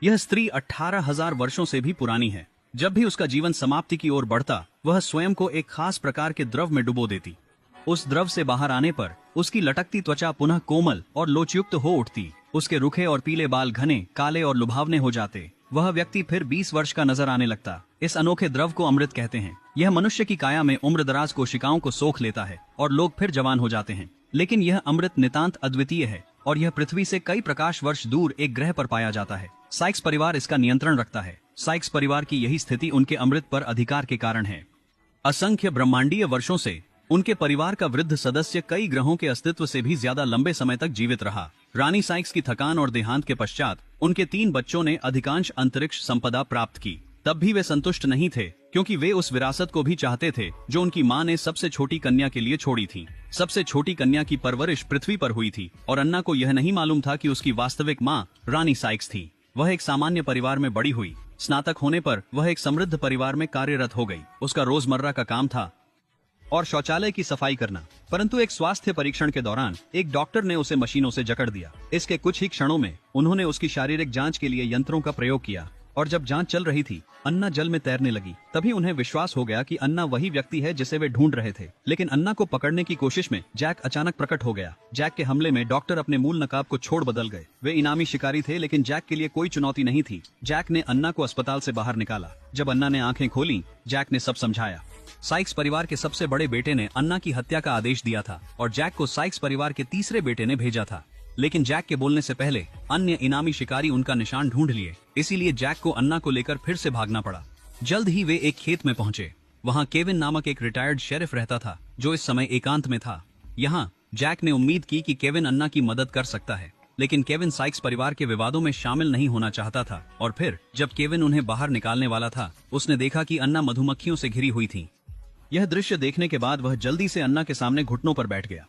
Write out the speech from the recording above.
यह स्त्री 18,000 वर्षों से भी पुरानी है। जब भी उसका जीवन समाप्ति की ओर बढ़ता, वह स्वयं को एक खास प्रकार के द्रव में डुबो देती। उस द्रव से बाहर आने पर उसकी लटकती त्वचा पुनः कोमल और लोचयुक्त हो उठती। उसके रुखे और पीले बाल घने, काले और लुभावने हो जाते। वह व्यक्ति फिर 20 वर्ष का नजर आने लगता। इस अनोखे द्रव को अमृत कहते हैं। यह मनुष्य की काया में उम्रदराज कोशिकाओं को सोख लेता है और लोग फिर जवान हो जाते हैं। लेकिन यह अमृत नितांत अद्वितीय है और यह पृथ्वी से कई प्रकाश वर्ष दूर एक ग्रह पर पाया जाता है। साइक्स परिवार इसका नियंत्रण रखता है। साइक्स परिवार की यही स्थिति उनके अमृत पर अधिकार के कारण है। असंख्य ब्रह्मांडीय वर्षों से उनके परिवार का वृद्ध सदस्य कई ग्रहों के अस्तित्व से भी ज्यादा लंबे समय तक जीवित रहा। रानी साइक्स की थकान और देहांत के पश्चात उनके 3 बच्चों ने अधिकांश अंतरिक्ष संपदा प्राप्त की। तब भी वे संतुष्ट नहीं थे, क्योंकि वे उस विरासत को भी चाहते थे जो उनकी मां ने सबसे छोटी कन्या के लिए छोड़ी थी। सबसे छोटी कन्या की परवरिश पृथ्वी पर हुई थी और अन्ना को यह नहीं मालूम था कि उसकी वास्तविक मां रानी साइक्स थी। वह एक सामान्य परिवार में बड़ी हुई। स्नातक होने पर वह एक समृद्ध परिवार में कार्यरत हो गई। उसका रोजमर्रा का काम था और शौचालय की सफाई करना। परंतु एक स्वास्थ्य परीक्षण के दौरान एक डॉक्टर ने उसे मशीनों से जकड़ दिया। इसके कुछ ही क्षणों में उन्होंने उसकी शारीरिक जांच के लिए यंत्रों का प्रयोग किया और जब जांच चल रही थी, अन्ना जल में तैरने लगी। तभी उन्हें विश्वास हो गया कि अन्ना वही व्यक्ति है जिसे वे ढूंढ रहे थे। लेकिन अन्ना को पकड़ने की कोशिश में जैक अचानक प्रकट हो गया। जैक के हमले में डॉक्टर अपने मूल नकाब को छोड़ बदल गए। वे इनामी शिकारी थे, लेकिन जैक के लिए कोई चुनौती नहीं थी। जैक ने अन्ना को अस्पताल से बाहर निकाला। जब अन्ना ने आंखें खोली, जैक ने सब समझाया। साइक्स परिवार के सबसे बड़े बेटे ने अन्ना की हत्या का आदेश दिया था और जैक को साइक्स परिवार के तीसरे बेटे ने भेजा था। लेकिन जैक के बोलने से पहले अन्य इनामी शिकारी उनका निशान ढूंढ लिए। इसीलिए जैक को अन्ना को लेकर फिर से भागना पड़ा। जल्द ही वे एक खेत में पहुंचे। वहां केविन नामक एक रिटायर्ड शेरिफ रहता था, जो इस समय एकांत में था। यहाँ जैक ने उम्मीद की कि केविन अन्ना की मदद कर सकता है, लेकिन केविन साइक्स परिवार के विवादों में शामिल नहीं होना चाहता था। और फिर जब केविन उन्हें बाहर निकालने वाला था, उसने देखा कि अन्ना मधुमक्खियों से घिरी हुई थी। यह दृश्य देखने के बाद वह जल्दी से अन्ना के सामने घुटनों पर बैठ गया।